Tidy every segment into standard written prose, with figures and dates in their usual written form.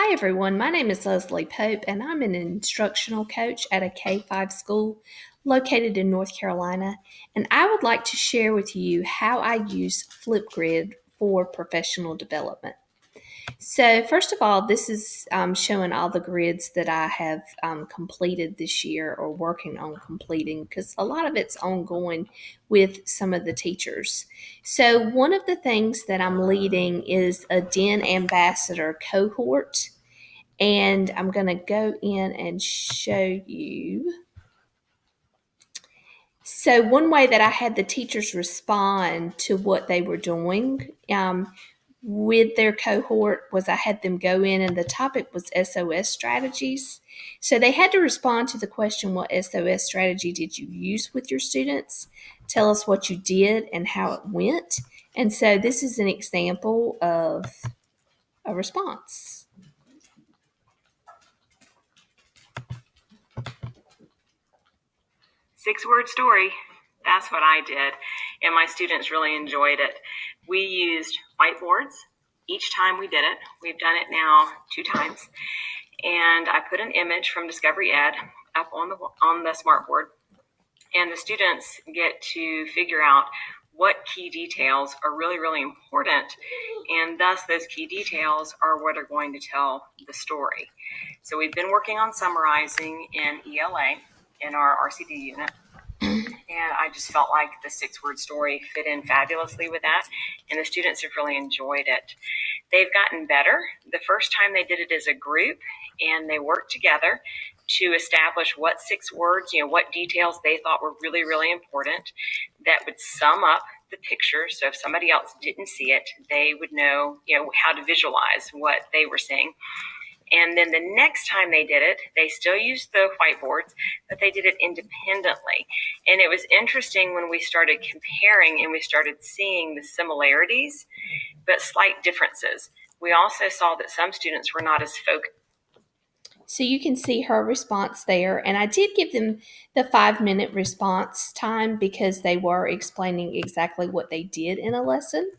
Hi everyone, my name is Leslie Pope and I'm an instructional coach at a K-5 school located in North Carolina, and I would like to share with you how I use Flipgrid for professional development. So first of all, this is showing all the grids that I have completed this year or working on completing, because a lot of it's ongoing with some of the teachers. So one of the things that I'm leading is a DEN Ambassador cohort, and I'm going to go in and show you. So one way that I had the teachers respond to what they were doing with their cohort was I had them go in, and the topic was SOS strategies. So they had to respond to the question, what SOS strategy did you use with your students? Tell us what you did and how it went. And so this is an example of a response. Six-word story. That's what I did, and my students really enjoyed it. We used whiteboards each time we did it. We've done it now 2 times, and I put an image from Discovery Ed up on the smartboard, and the students get to figure out what key details are really, really important, and thus those key details are what are going to tell the story. So we've been working on summarizing in ELA in our RCD unit, and I just felt like the 6-word story fit in fabulously with that, and the students have really enjoyed it. They've gotten better. The first time they did it as a group, and they worked together to establish what 6 words, what details they thought were really, really important that would sum up the picture. So if somebody else didn't see it, they would know, how to visualize what they were seeing. And then the next time they did it, they still used the whiteboards, but they did it independently. And it was interesting when we started comparing and we started seeing the similarities, but slight differences. We also saw that some students were not as focused. So you can see her response there. And I did give them the 5-minute response time because they were explaining exactly what they did in a lesson.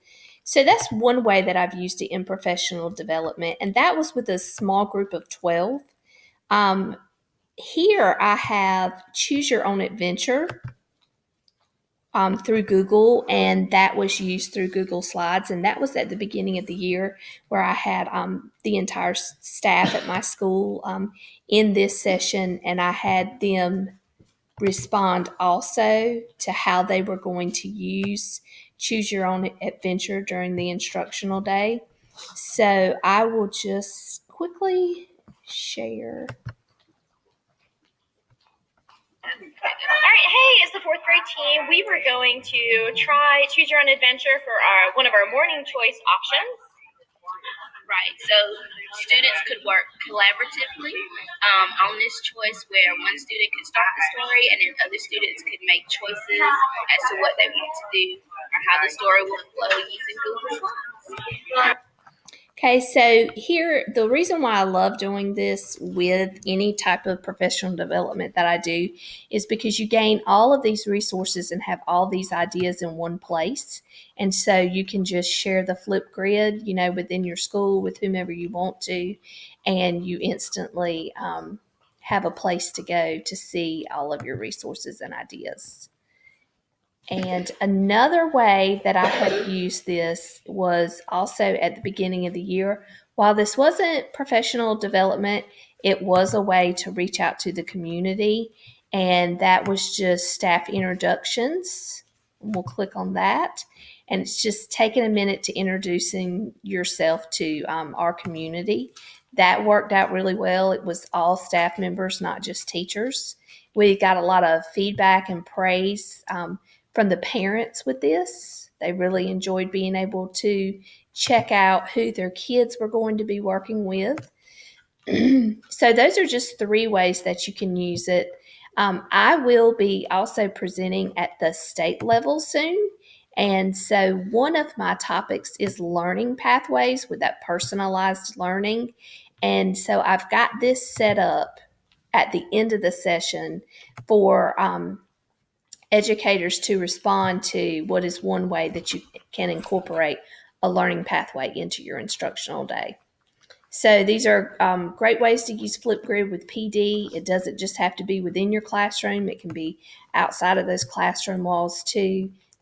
So that's one way that I've used it in professional development. And that was with a small group of 12. Here I have Choose Your Own Adventure through Google, and that was used through Google Slides, and that was at the beginning of the year where I had the entire staff at my school in this session, and I had them respond also to how they were going to use Choose Your Own Adventure during the instructional day. So I will just quickly share. All right, hey, it's the 4th grade team. We were going to try Choose Your Own Adventure for one of our morning choice options. Right, so students could work collaboratively on this choice where one student could start the story and then other students could make choices as to what they want to do or how the story will flow using Google Slides. Okay, so here, the reason why I love doing this with any type of professional development that I do is because you gain all of these resources and have all these ideas in one place. And so you can just share the Flipgrid, within your school with whomever you want to, and you instantly have a place to go to see all of your resources and ideas. And another way that I have used this was also at the beginning of the year. While this wasn't professional development, it was a way to reach out to the community, and that was just staff introductions. We'll click on that, and it's just taking a minute to introducing yourself to our community. That worked out really well. It was all staff members, not just teachers. We got a lot of feedback and praise from the parents with this. They really enjoyed being able to check out who their kids were going to be working with. So those are just 3 ways that you can use it. I will be also presenting at the state level soon. And so one of my topics is learning pathways with that personalized learning. And so I've got this set up at the end of the session for educators to respond to what is one way that you can incorporate a learning pathway into your instructional day. So these are great ways to use Flipgrid with PD. It doesn't just have to be within your classroom. It can be outside of those classroom walls too.